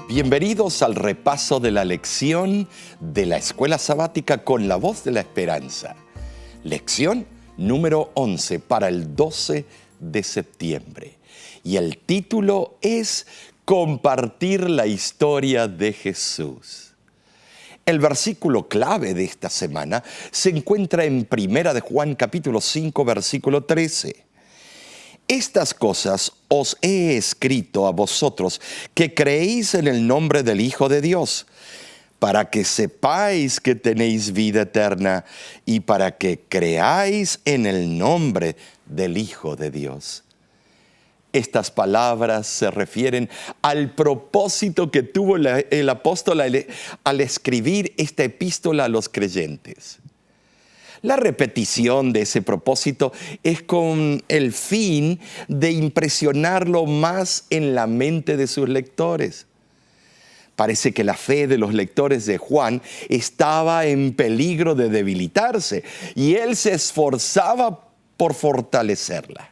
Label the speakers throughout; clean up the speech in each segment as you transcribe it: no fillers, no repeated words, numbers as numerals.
Speaker 1: Bienvenidos al repaso de la lección de la Escuela Sabática con la Voz de la Esperanza. Lección número 11 para el 12 de septiembre. Y el título es Compartir la historia de Jesús. El versículo clave de esta semana se encuentra en 1 de Juan capítulo 5, versículo 13. Estas cosas os he escrito a vosotros que creéis en el nombre del Hijo de Dios, para que sepáis que tenéis vida eterna y para que creáis en el nombre del Hijo de Dios. Estas palabras se refieren al propósito que tuvo el apóstol al escribir esta epístola a los creyentes. La repetición de ese propósito es con el fin de impresionarlo más en la mente de sus lectores. Parece que la fe de los lectores de Juan estaba en peligro de debilitarse y él se esforzaba por fortalecerla.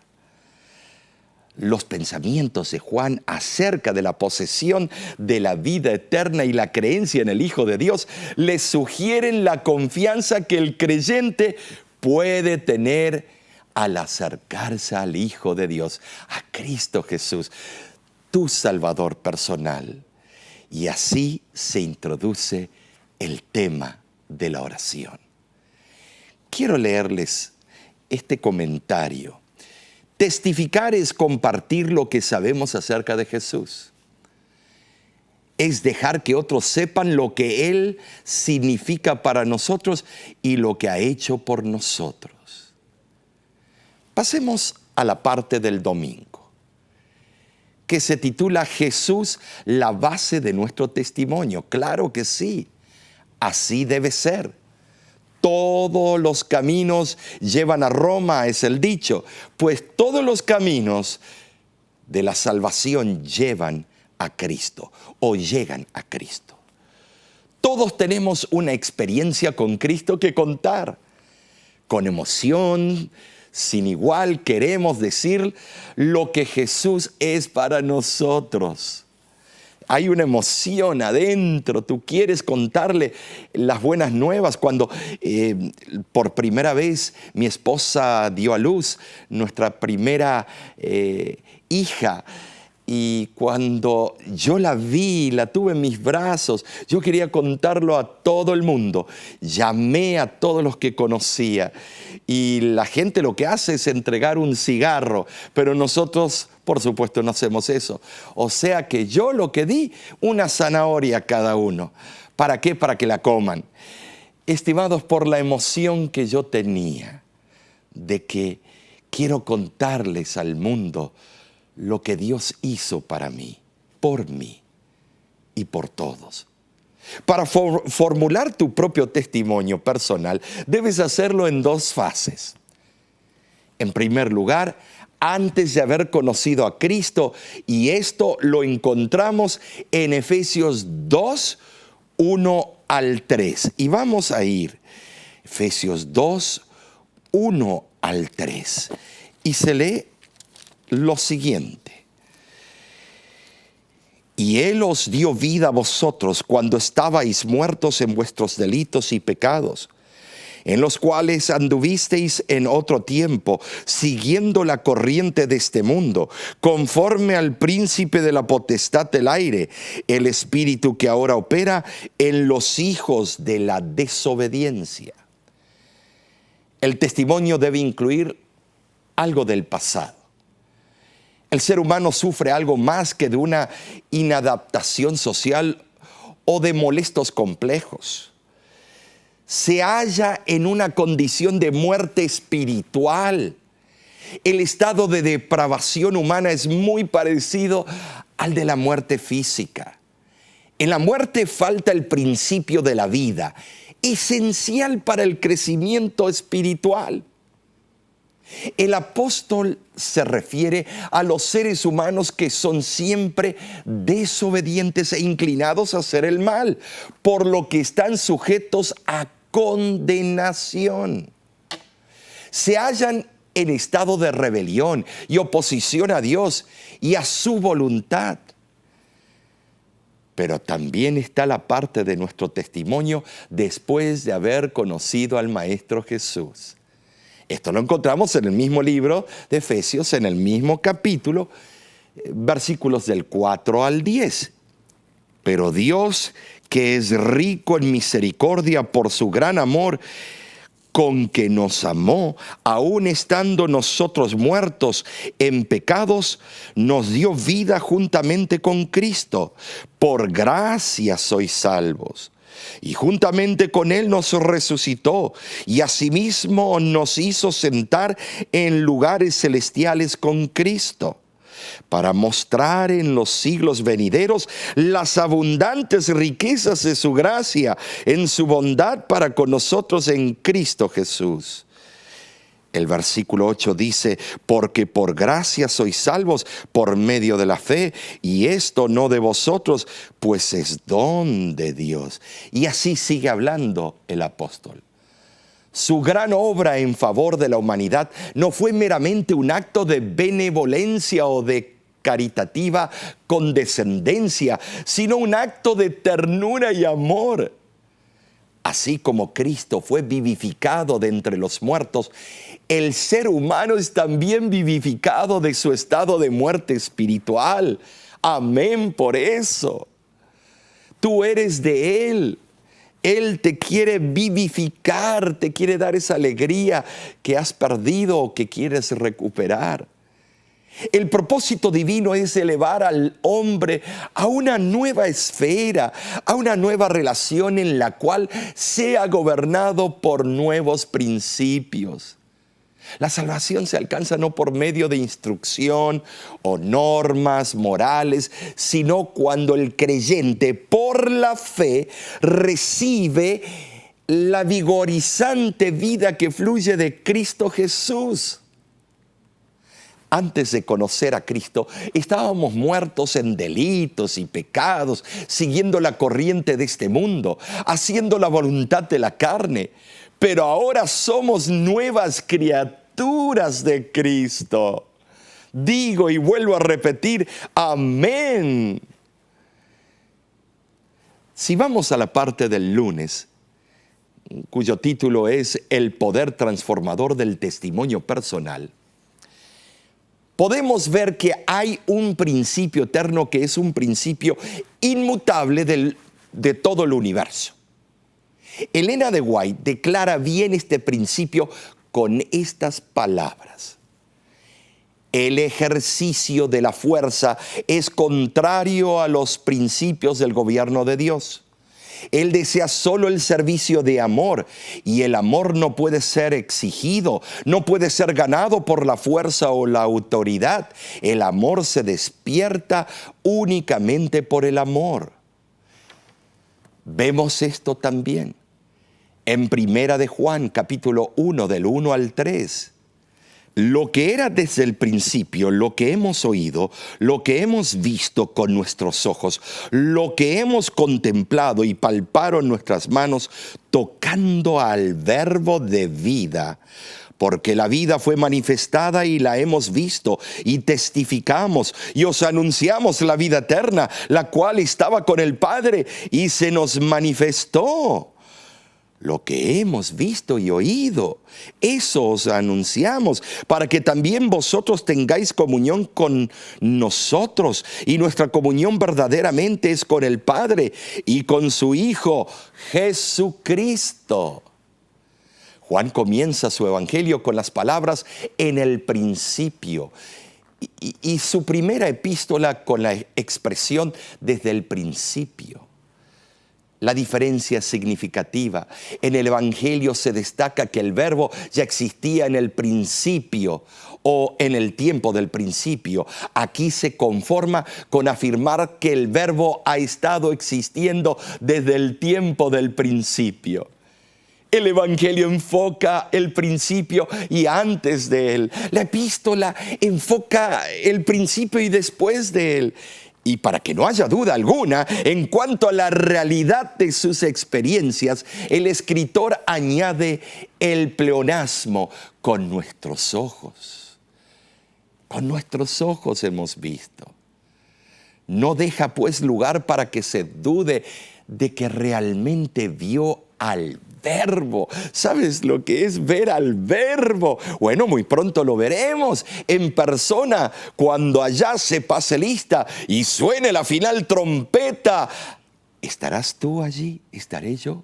Speaker 1: Los pensamientos de Juan acerca de la posesión de la vida eterna y la creencia en el Hijo de Dios les sugieren la confianza que el creyente puede tener al acercarse al Hijo de Dios, a Cristo Jesús, tu Salvador personal. Y así se introduce el tema de la oración. Quiero leerles este comentario. Testificar es compartir lo que sabemos acerca de Jesús. Es dejar que otros sepan lo que Él significa para nosotros y lo que ha hecho por nosotros. Pasemos a la parte del domingo, que se titula Jesús, la base de nuestro testimonio. Claro que sí, así debe ser. Todos los caminos llevan a Roma, es el dicho, pues todos los caminos de la salvación llevan a Cristo o llegan a Cristo. Todos tenemos una experiencia con Cristo que contar. Con emoción, sin igual, queremos decir lo que Jesús es para nosotros. Hay una emoción adentro, tú quieres contarle las buenas nuevas. Cuando por primera vez mi esposa dio a luz, nuestra primera hija, y cuando yo la vi, la tuve en mis brazos, yo quería contarlo a todo el mundo. Llamé a todos los que conocía y la gente lo que hace es entregar un cigarro, pero nosotros, por supuesto, no hacemos eso. O sea que yo lo que di, una zanahoria a cada uno. ¿Para qué? Para que la coman. Estimados, por la emoción que yo tenía de que quiero contarles al mundo lo que Dios hizo para mí, por mí y por todos. Para formular tu propio testimonio personal, debes hacerlo en dos fases. En primer lugar, antes de haber conocido a Cristo, y esto lo encontramos en Efesios 2, 1 al 3. Y vamos a ir, Efesios 2, 1 al 3. Y se lee lo siguiente. Y Él os dio vida a vosotros cuando estabais muertos en vuestros delitos y pecados, en los cuales anduvisteis en otro tiempo, siguiendo la corriente de este mundo, conforme al príncipe de la potestad del aire, el espíritu que ahora opera en los hijos de la desobediencia. El testimonio debe incluir algo del pasado. El ser humano sufre algo más que de una inadaptación social o de molestos complejos. Se halla en una condición de muerte espiritual. El estado de depravación humana es muy parecido al de la muerte física. En la muerte falta el principio de la vida, esencial para el crecimiento espiritual. El apóstol se refiere a los seres humanos que son siempre desobedientes e inclinados a hacer el mal, por lo que están sujetos a condenación. Se hallan en estado de rebelión y oposición a Dios y a su voluntad. Pero también está la parte de nuestro testimonio después de haber conocido al Maestro Jesús. Esto lo encontramos en el mismo libro de Efesios, en el mismo capítulo, versículos del 4 al 10. Pero Dios, que es rico en misericordia por su gran amor, con que nos amó, aun estando nosotros muertos en pecados, nos dio vida juntamente con Cristo. Por gracia sois salvos. Y juntamente con Él nos resucitó y asimismo nos hizo sentar en lugares celestiales con Cristo, para mostrar en los siglos venideros las abundantes riquezas de su gracia en su bondad para con nosotros en Cristo Jesús. El versículo 8 dice, porque por gracia sois salvos por medio de la fe, y esto no de vosotros, pues es don de Dios. Y así sigue hablando el apóstol. Su gran obra en favor de la humanidad no fue meramente un acto de benevolencia o de caritativa condescendencia, sino un acto de ternura y amor. Así como Cristo fue vivificado de entre los muertos, el ser humano es también vivificado de su estado de muerte espiritual. Amén por eso. Tú eres de Él. Él te quiere vivificar, te quiere dar esa alegría que has perdido o que quieres recuperar. El propósito divino es elevar al hombre a una nueva esfera, a una nueva relación en la cual sea gobernado por nuevos principios. La salvación se alcanza no por medio de instrucción o normas morales, sino cuando el creyente, por la fe, recibe la vigorizante vida que fluye de Cristo Jesús. Antes de conocer a Cristo, estábamos muertos en delitos y pecados, siguiendo la corriente de este mundo, haciendo la voluntad de la carne. Pero ahora somos nuevas criaturas de Cristo. Digo y vuelvo a repetir, amén. Si vamos a la parte del lunes, cuyo título es El poder transformador del testimonio personal, podemos ver que hay un principio eterno que es un principio inmutable de todo el universo. Elena de White declara bien este principio con estas palabras. El ejercicio de la fuerza es contrario a los principios del gobierno de Dios. Él desea solo el servicio de amor, y el amor no puede ser exigido, no puede ser ganado por la fuerza o la autoridad. El amor se despierta únicamente por el amor. Vemos esto también en Primera de Juan, capítulo 1, del 1 al 3. Lo que era desde el principio, lo que hemos oído, lo que hemos visto con nuestros ojos, lo que hemos contemplado y palparon nuestras manos, tocando al Verbo de vida. Porque la vida fue manifestada y la hemos visto y testificamos y os anunciamos la vida eterna, la cual estaba con el Padre y se nos manifestó. Lo que hemos visto y oído, eso os anunciamos, para que también vosotros tengáis comunión con nosotros. Y nuestra comunión verdaderamente es con el Padre y con su Hijo Jesucristo. Juan comienza su evangelio con las palabras en el principio. Y su primera epístola con la expresión desde el principio. La diferencia es significativa. En el Evangelio se destaca que el verbo ya existía en el principio o en el tiempo del principio. Aquí se conforma con afirmar que el verbo ha estado existiendo desde el tiempo del principio. El Evangelio enfoca el principio y antes de él. La epístola enfoca el principio y después de él. Y para que no haya duda alguna en cuanto a la realidad de sus experiencias, el escritor añade el pleonasmo: con nuestros ojos. Con nuestros ojos hemos visto. No deja pues lugar para que se dude de que realmente vio al Verbo. ¿Sabes lo que es ver al Verbo? Bueno, muy pronto lo veremos en persona cuando allá se pase lista y suene la final trompeta. ¿Estarás tú allí? ¿Estaré yo?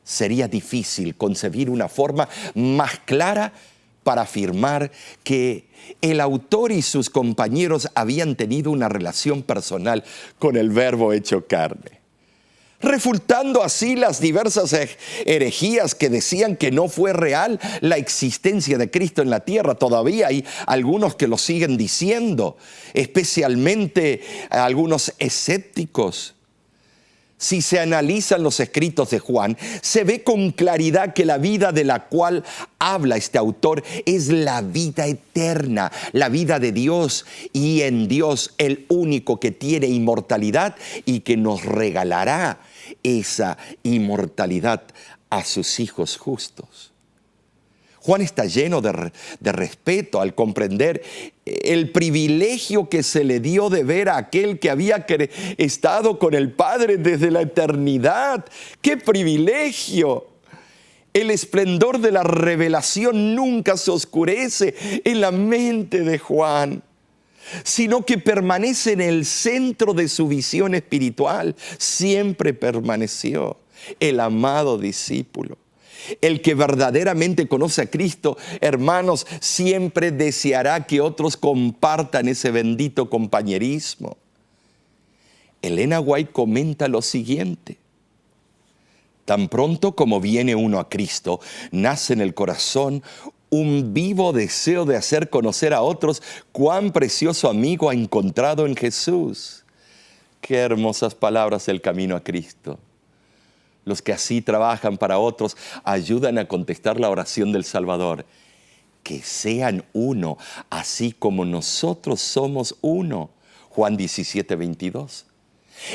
Speaker 1: Sería difícil concebir una forma más clara para afirmar que el autor y sus compañeros habían tenido una relación personal con el Verbo hecho carne, refutando así las diversas herejías que decían que no fue real la existencia de Cristo en la tierra. Todavía hay algunos que lo siguen diciendo, especialmente algunos escépticos. Si se analizan los escritos de Juan, se ve con claridad que la vida de la cual habla este autor es la vida eterna, la vida de Dios y en Dios, el único que tiene inmortalidad y que nos regalará esa inmortalidad a sus hijos justos. Juan está lleno de respeto al comprender el privilegio que se le dio de ver a aquel que había estado con el Padre desde la eternidad. ¡Qué privilegio! El esplendor de la revelación nunca se oscurece en la mente de Juan, sino que permanece en el centro de su visión espiritual. Siempre permaneció el amado discípulo. El que verdaderamente conoce a Cristo, hermanos, siempre deseará que otros compartan ese bendito compañerismo. Elena White comenta lo siguiente: tan pronto como viene uno a Cristo, nace en el corazón un vivo deseo de hacer conocer a otros cuán precioso amigo ha encontrado en Jesús. Qué hermosas palabras del camino a Cristo. Los que así trabajan para otros ayudan a contestar la oración del Salvador. Que sean uno, así como nosotros somos uno. Juan 17:22.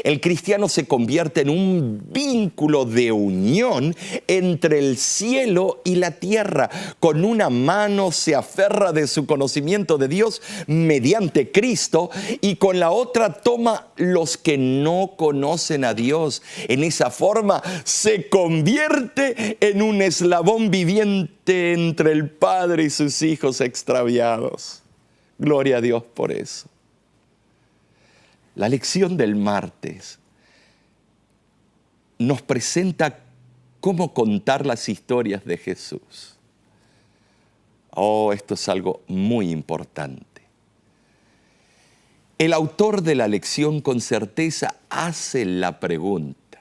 Speaker 1: El cristiano se convierte en un vínculo de unión entre el cielo y la tierra. Con una mano se aferra de su conocimiento de Dios mediante Cristo y con la otra toma los que no conocen a Dios. En esa forma se convierte en un eslabón viviente entre el Padre y sus hijos extraviados. Gloria a Dios por eso. La lección del martes nos presenta cómo contar las historias de Jesús. Oh, esto es algo muy importante. El autor de la lección con certeza hace la pregunta,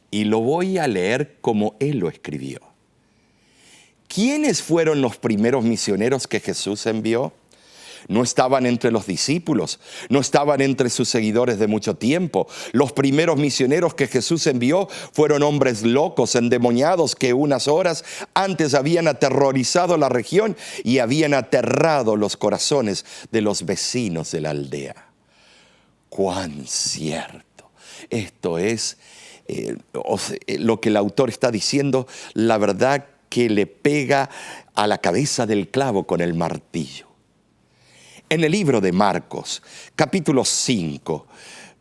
Speaker 1: y lo voy a leer como él lo escribió. ¿Quiénes fueron los primeros misioneros que Jesús envió? No estaban entre los discípulos, no estaban entre sus seguidores de mucho tiempo. Los primeros misioneros que Jesús envió fueron hombres locos, endemoniados, que unas horas antes habían aterrorizado la región y habían aterrado los corazones de los vecinos de la aldea. ¡Cuán cierto! Esto es lo que el autor está diciendo, la verdad que le pega a la cabeza del clavo con el martillo. En el libro de Marcos, capítulo 5,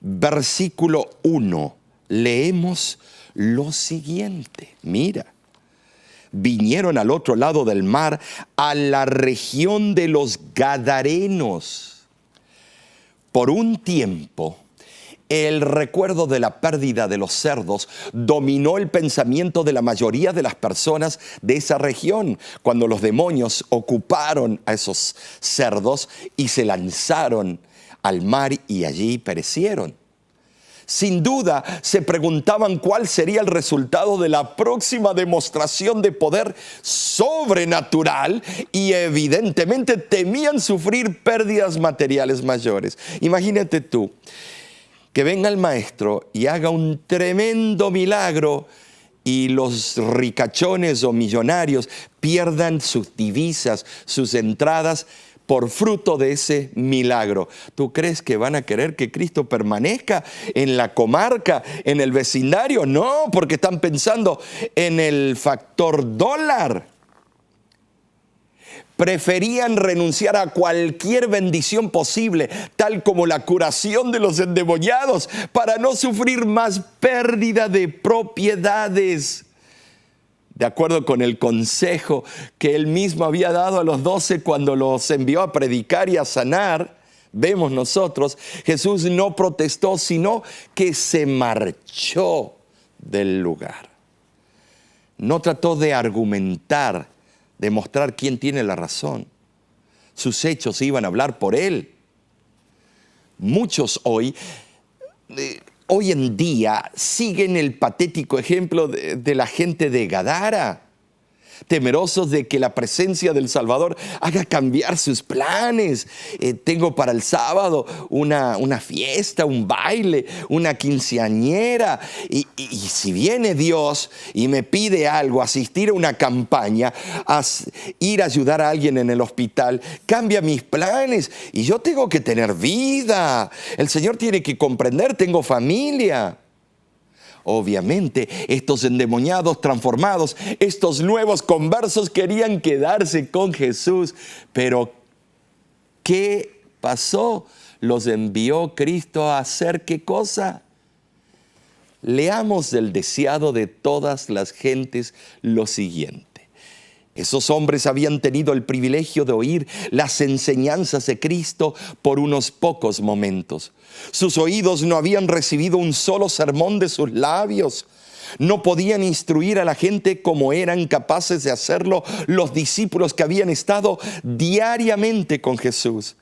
Speaker 1: versículo 1, leemos lo siguiente. Mira, vinieron al otro lado del mar, a la región de los Gadarenos. Por un tiempo, el recuerdo de la pérdida de los cerdos dominó el pensamiento de la mayoría de las personas de esa región, cuando los demonios ocuparon a esos cerdos y se lanzaron al mar y allí perecieron. Sin duda, se preguntaban cuál sería el resultado de la próxima demostración de poder sobrenatural y evidentemente temían sufrir pérdidas materiales mayores. Imagínate tú que venga el maestro y haga un tremendo milagro y los ricachones o millonarios pierdan sus divisas, sus entradas por fruto de ese milagro. ¿Tú crees que van a querer que Cristo permanezca en la comarca, en el vecindario? No, porque están pensando en el factor dólar. Preferían renunciar a cualquier bendición posible, tal como la curación de los endemoniados, para no sufrir más pérdida de propiedades. De acuerdo con el consejo que él mismo había dado a los 12 cuando los envió a predicar y a sanar, vemos nosotros, Jesús no protestó, sino que se marchó del lugar. No trató de argumentar, de mostrar quién tiene la razón. Sus hechos iban a hablar por él. Muchos hoy en día siguen el patético ejemplo de la gente de Gadara, temerosos de que la presencia del Salvador haga cambiar sus planes. Tengo para el sábado una fiesta, un baile, una quinceañera. Y si viene Dios y me pide algo, asistir a una campaña, ir a ayudar a alguien en el hospital, cambia mis planes. Y yo tengo que tener vida. El Señor tiene que comprender, tengo familia. Obviamente, estos endemoniados transformados, estos nuevos conversos querían quedarse con Jesús. Pero, ¿qué pasó? Los envió Cristo a hacer ¿qué cosa? Leamos del deseado de todas las gentes lo siguiente. Esos hombres habían tenido el privilegio de oír las enseñanzas de Cristo por unos pocos momentos. Sus oídos no habían recibido un solo sermón de sus labios. No podían instruir a la gente como eran capaces de hacerlo los discípulos que habían estado diariamente con Jesús.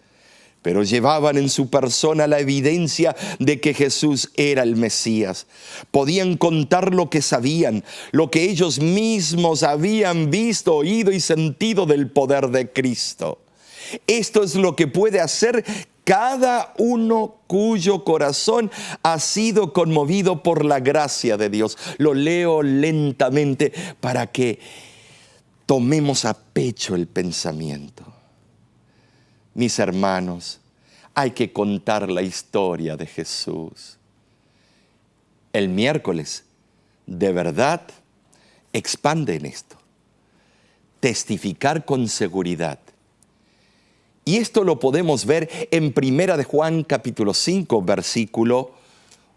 Speaker 1: Pero llevaban en su persona la evidencia de que Jesús era el Mesías. Podían contar lo que sabían, lo que ellos mismos habían visto, oído y sentido del poder de Cristo. Esto es lo que puede hacer cada uno cuyo corazón ha sido conmovido por la gracia de Dios. Lo leo lentamente para que tomemos a pecho el pensamiento. Mis hermanos, hay que contar la historia de Jesús. El miércoles, de verdad, expande en esto. Testificar con seguridad. Y esto lo podemos ver en 1 de Juan capítulo 5, versículo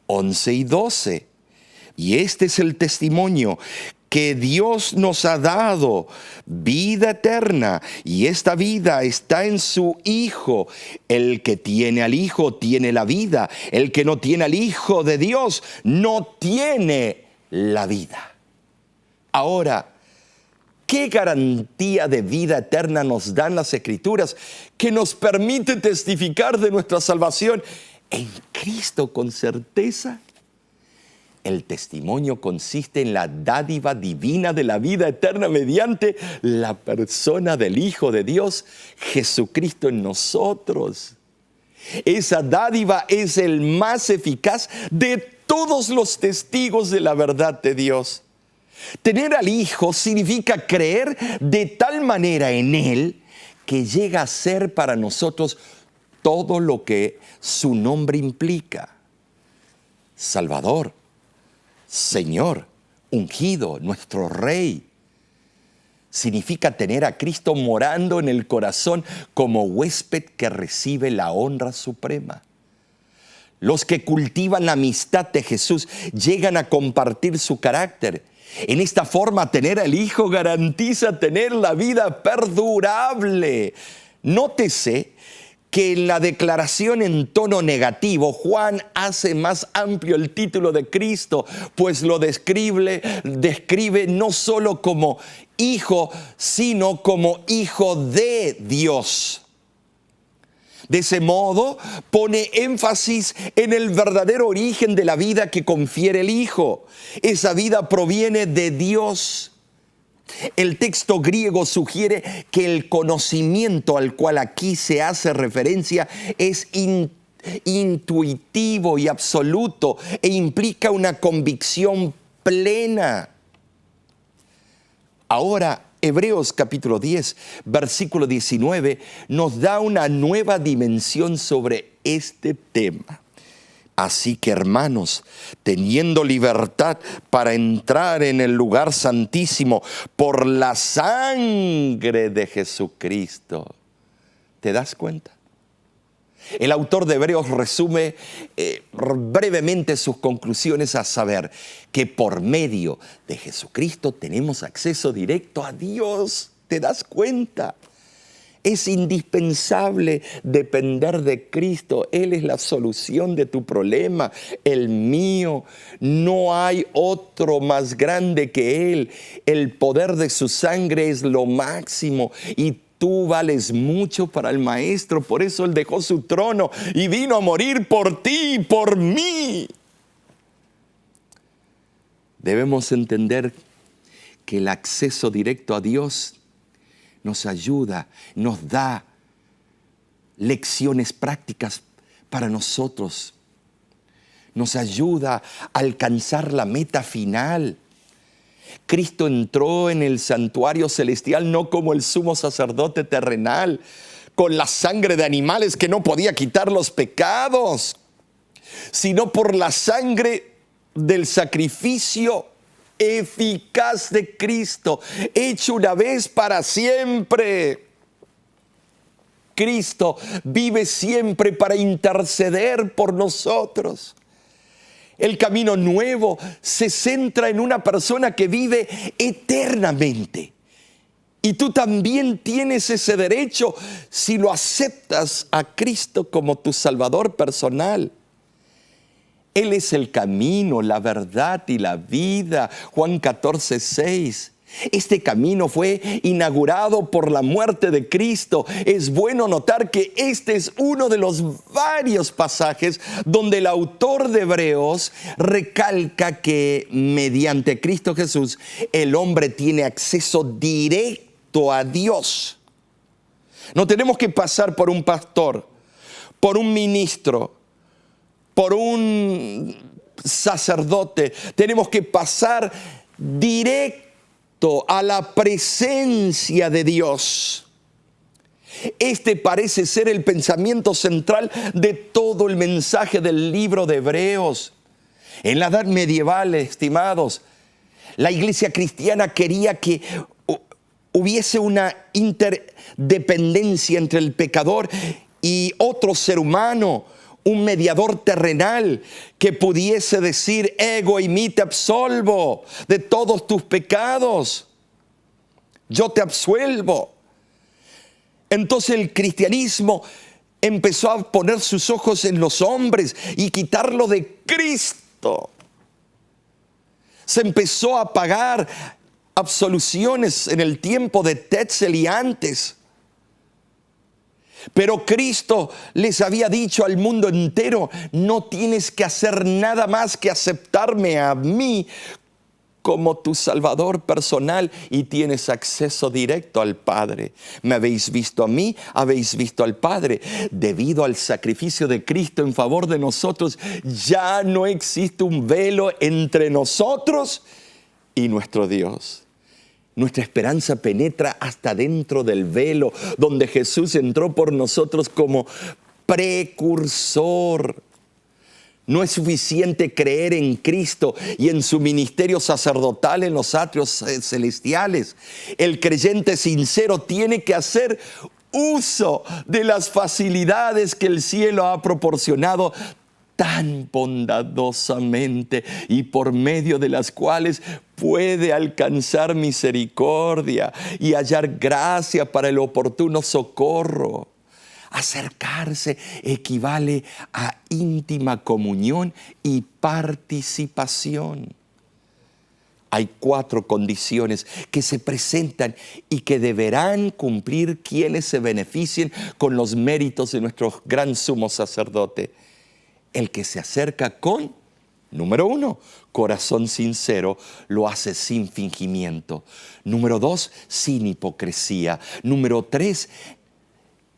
Speaker 1: 11 y 12. Y este es el testimonio que Dios nos ha dado, vida eterna, y esta vida está en su Hijo. El que tiene al Hijo tiene la vida. El que no tiene al Hijo de Dios no tiene la vida. Ahora, ¿qué garantía de vida eterna nos dan las Escrituras que nos permite testificar de nuestra salvación en Cristo con certeza? El testimonio consiste en la dádiva divina de la vida eterna mediante la persona del Hijo de Dios, Jesucristo en nosotros. Esa dádiva es el más eficaz de todos los testigos de la verdad de Dios. Tener al Hijo significa creer de tal manera en Él que llega a ser para nosotros todo lo que su nombre implica. Salvador, Señor, ungido, nuestro Rey. Significa tener a Cristo morando en el corazón como huésped que recibe la honra suprema. Los que cultivan la amistad de Jesús llegan a compartir su carácter. En esta forma, tener al Hijo garantiza tener la vida perdurable. Nótese que en la declaración en tono negativo, Juan hace más amplio el título de Cristo, pues lo describe no solo como Hijo, sino como Hijo de Dios. De ese modo, pone énfasis en el verdadero origen de la vida que confiere el Hijo. Esa vida proviene de Dios. El texto griego sugiere que el conocimiento al cual aquí se hace referencia es intuitivo y absoluto e implica una convicción plena. Ahora, Hebreos capítulo 10, versículo 19, nos da una nueva dimensión sobre este tema. Así que, hermanos, teniendo libertad para entrar en el lugar santísimo por la sangre de Jesucristo. ¿Te das cuenta? El autor de Hebreos resume brevemente sus conclusiones, a saber que por medio de Jesucristo tenemos acceso directo a Dios. ¿Te das cuenta? Es indispensable depender de Cristo. Él es la solución de tu problema, el mío. No hay otro más grande que Él. El poder de su sangre es lo máximo y tú vales mucho para el Maestro. Por eso Él dejó su trono y vino a morir por ti y por mí. Debemos entender que el acceso directo a Dios nos ayuda, nos da lecciones prácticas para nosotros. Nos ayuda a alcanzar la meta final. Cristo entró en el santuario celestial no como el sumo sacerdote terrenal, con la sangre de animales que no podía quitar los pecados, sino por la sangre del sacrificio eficaz de Cristo, hecho una vez para siempre. Cristo vive siempre para interceder por nosotros. El camino nuevo se centra en una persona que vive eternamente. Y tú también tienes ese derecho si lo aceptas a Cristo como tu Salvador personal. Él es el camino, la verdad y la vida. Juan 14:6. Este camino fue inaugurado por la muerte de Cristo. Es bueno notar que este es uno de los varios pasajes donde el autor de Hebreos recalca que mediante Cristo Jesús el hombre tiene acceso directo a Dios. No tenemos que pasar por un pastor, por un ministro, por un sacerdote. Tenemos que pasar directo a la presencia de Dios. Este parece ser el pensamiento central de todo el mensaje del libro de Hebreos. En la edad medieval, estimados, la iglesia cristiana quería que hubiese una interdependencia entre el pecador y otro ser humano, un mediador terrenal que pudiese decir: ego y mí te absolvo de todos tus pecados, yo te absuelvo. Entonces el cristianismo empezó a poner sus ojos en los hombres y quitarlo de Cristo. Se empezó a pagar absoluciones en el tiempo de Tetzel y antes. Pero Cristo les había dicho al mundo entero: no tienes que hacer nada más que aceptarme a mí como tu Salvador personal y tienes acceso directo al Padre. Me habéis visto a mí, habéis visto al Padre. Debido al sacrificio de Cristo en favor de nosotros, ya no existe un velo entre nosotros y nuestro Dios. Nuestra esperanza penetra hasta dentro del velo, donde Jesús entró por nosotros como precursor. No es suficiente creer en Cristo y en su ministerio sacerdotal en los atrios celestiales. El creyente sincero tiene que hacer uso de las facilidades que el cielo ha proporcionado tan bondadosamente y por medio de las cuales puede alcanzar misericordia y hallar gracia para el oportuno socorro. Acercarse equivale a íntima comunión y participación. Hay 4 condiciones que se presentan y que deberán cumplir quienes se beneficien con los méritos de nuestro gran sumo sacerdote. El que se acerca con, número 1, corazón sincero, lo hace sin fingimiento. Número 2, sin hipocresía. Número 3,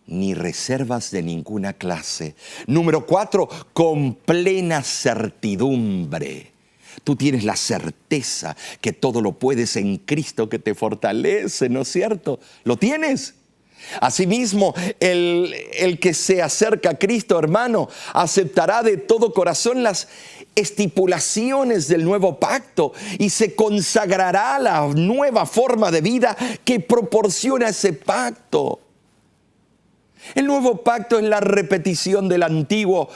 Speaker 1: ni reservas de ninguna clase. Número 4, con plena certidumbre. Tú tienes la certeza que todo lo puedes en Cristo que te fortalece, ¿no es cierto? ¿Lo tienes? Asimismo, el que se acerca a Cristo, hermano, aceptará de todo corazón las estipulaciones del nuevo pacto y se consagrará a la nueva forma de vida que proporciona ese pacto. El nuevo pacto es la repetición del antiguo,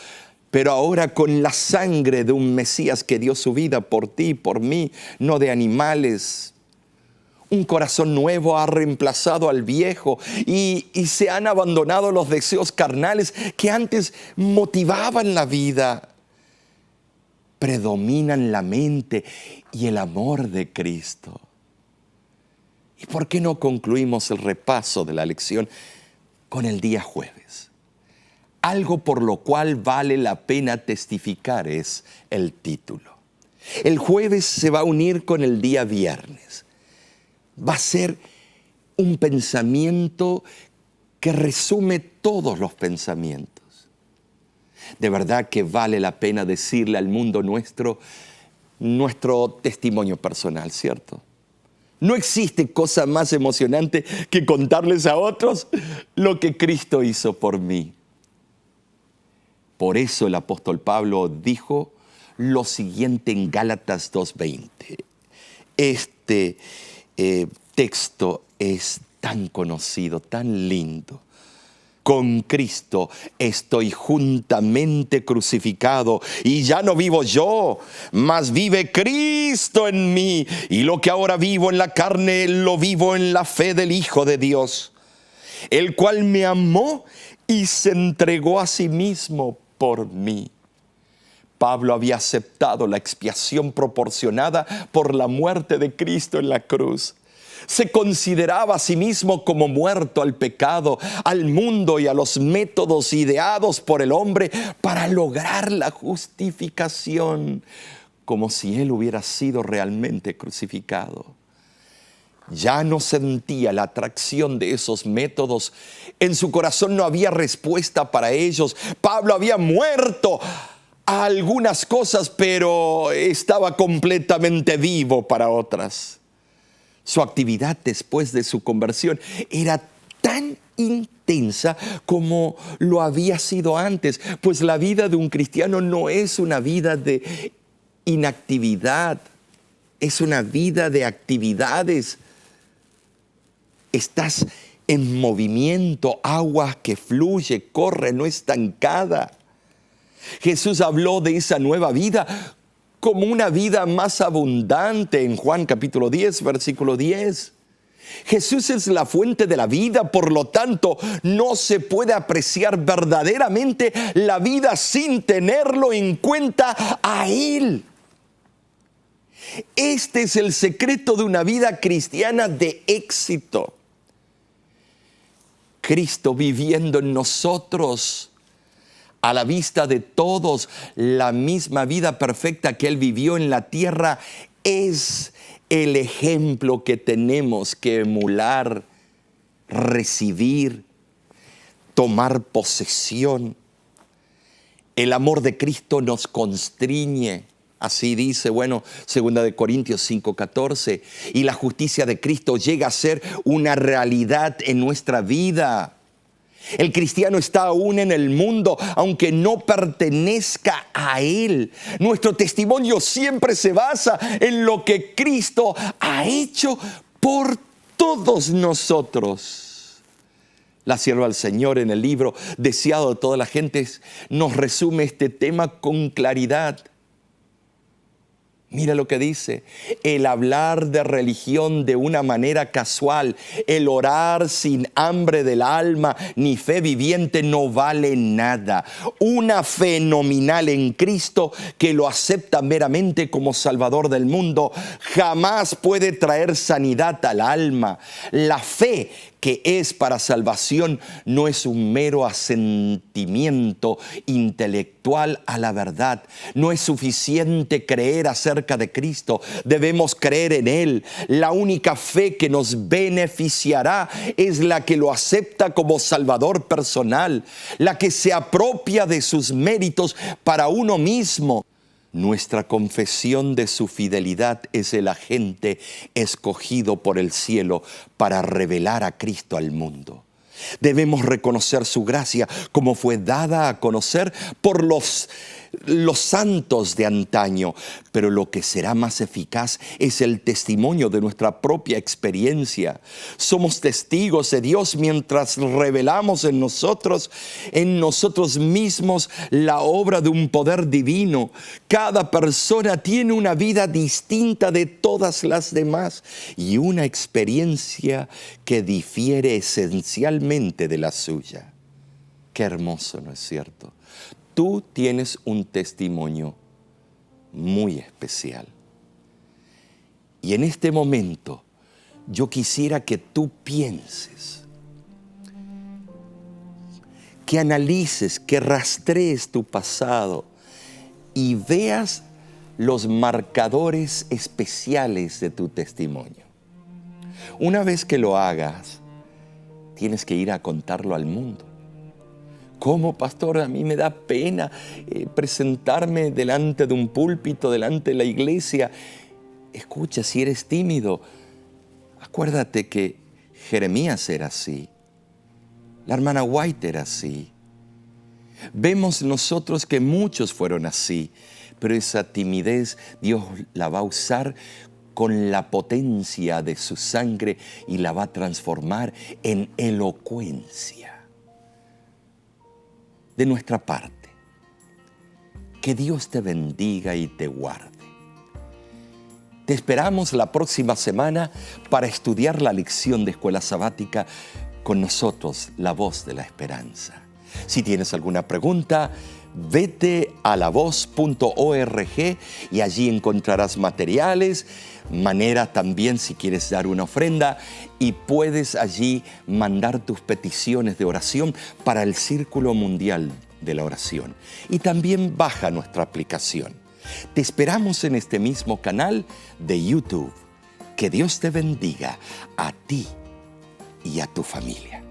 Speaker 1: pero ahora con la sangre de un Mesías que dio su vida por ti y por mí, no de animales. Un corazón nuevo ha reemplazado al viejo y se han abandonado los deseos carnales que antes motivaban la vida. Predominan la mente y el amor de Cristo. ¿Y por qué no concluimos el repaso de la lección con el día jueves? Algo por lo cual vale la pena testificar es el título. El jueves se va a unir con el día viernes. Va a ser un pensamiento que resume todos los pensamientos. De verdad que vale la pena decirle al mundo nuestro testimonio personal, ¿cierto? No existe cosa más emocionante que contarles a otros lo que Cristo hizo por mí. Por eso el apóstol Pablo dijo lo siguiente en Gálatas 2:20. Este texto es tan conocido, tan lindo. Con Cristo estoy juntamente crucificado y ya no vivo yo, mas vive Cristo en mí. Y lo que ahora vivo en la carne, lo vivo en la fe del Hijo de Dios, el cual me amó y se entregó a sí mismo por mí. Pablo había aceptado la expiación proporcionada por la muerte de Cristo en la cruz. Se consideraba a sí mismo como muerto al pecado, al mundo y a los métodos ideados por el hombre para lograr la justificación, como si él hubiera sido realmente crucificado. Ya no sentía la atracción de esos métodos. En su corazón no había respuesta para ellos. Pablo había muerto a algunas cosas, pero estaba completamente vivo para otras. Su actividad después de su conversión era tan intensa como lo había sido antes, pues la vida de un cristiano no es una vida de inactividad, es una vida de actividades. Estás en movimiento, agua que fluye, corre, no estancada. Jesús habló de esa nueva vida como una vida más abundante en Juan capítulo 10, versículo 10. Jesús es la fuente de la vida, por lo tanto, no se puede apreciar verdaderamente la vida sin tenerlo en cuenta a Él. Este es el secreto de una vida cristiana de éxito. Cristo viviendo en nosotros, a la vista de todos, la misma vida perfecta que Él vivió en la tierra es el ejemplo que tenemos que emular, recibir, tomar posesión. El amor de Cristo nos constriñe. Así dice, 2 Corintios 5:14. Y la justicia de Cristo llega a ser una realidad en nuestra vida. El cristiano está aún en el mundo, aunque no pertenezca a él. Nuestro testimonio siempre se basa en lo que Cristo ha hecho por todos nosotros. La sierva del Señor en el libro Deseado de todas las gentes nos resume este tema con claridad. Mira lo que dice: el hablar de religión de una manera casual, el orar sin hambre del alma ni fe viviente no vale nada. Una fe nominal en Cristo que lo acepta meramente como Salvador del mundo jamás puede traer sanidad al alma. La fe que es para salvación no es un mero asentimiento intelectual a la verdad. No es suficiente creer acerca de Cristo, debemos creer en Él. La única fe que nos beneficiará es la que lo acepta como Salvador personal, la que se apropia de sus méritos para uno mismo. Nuestra confesión de su fidelidad es el agente escogido por el cielo para revelar a Cristo al mundo. Debemos reconocer su gracia como fue dada a conocer por los santos de antaño, pero lo que será más eficaz es el testimonio de nuestra propia experiencia. Somos testigos de Dios mientras revelamos en nosotros mismos, la obra de un poder divino. Cada persona tiene una vida distinta de todas las demás y una experiencia que difiere esencialmente de la suya. Qué hermoso, ¿no es cierto? Tú tienes un testimonio muy especial. Y en este momento yo quisiera que tú pienses, que analices, que rastrees tu pasado y veas los marcadores especiales de tu testimonio. Una vez que lo hagas, tienes que ir a contarlo al mundo. ¿Cómo, pastor? A mí me da pena presentarme delante de un púlpito, delante de la iglesia. Escucha, si eres tímido, acuérdate que Jeremías era así. La hermana White era así. Vemos nosotros que muchos fueron así, pero esa timidez Dios la va a usar con la potencia de su sangre y la va a transformar en elocuencia. De nuestra parte, que Dios te bendiga y te guarde. Te esperamos la próxima semana para estudiar la lección de Escuela Sabática con nosotros, La Voz de la Esperanza. Si tienes alguna pregunta, vete a lavoz.org y allí encontrarás materiales, manera también si quieres dar una ofrenda y puedes allí mandar tus peticiones de oración para el Círculo Mundial de la Oración. Y también baja nuestra aplicación. Te esperamos en este mismo canal de YouTube. Que Dios te bendiga a ti y a tu familia.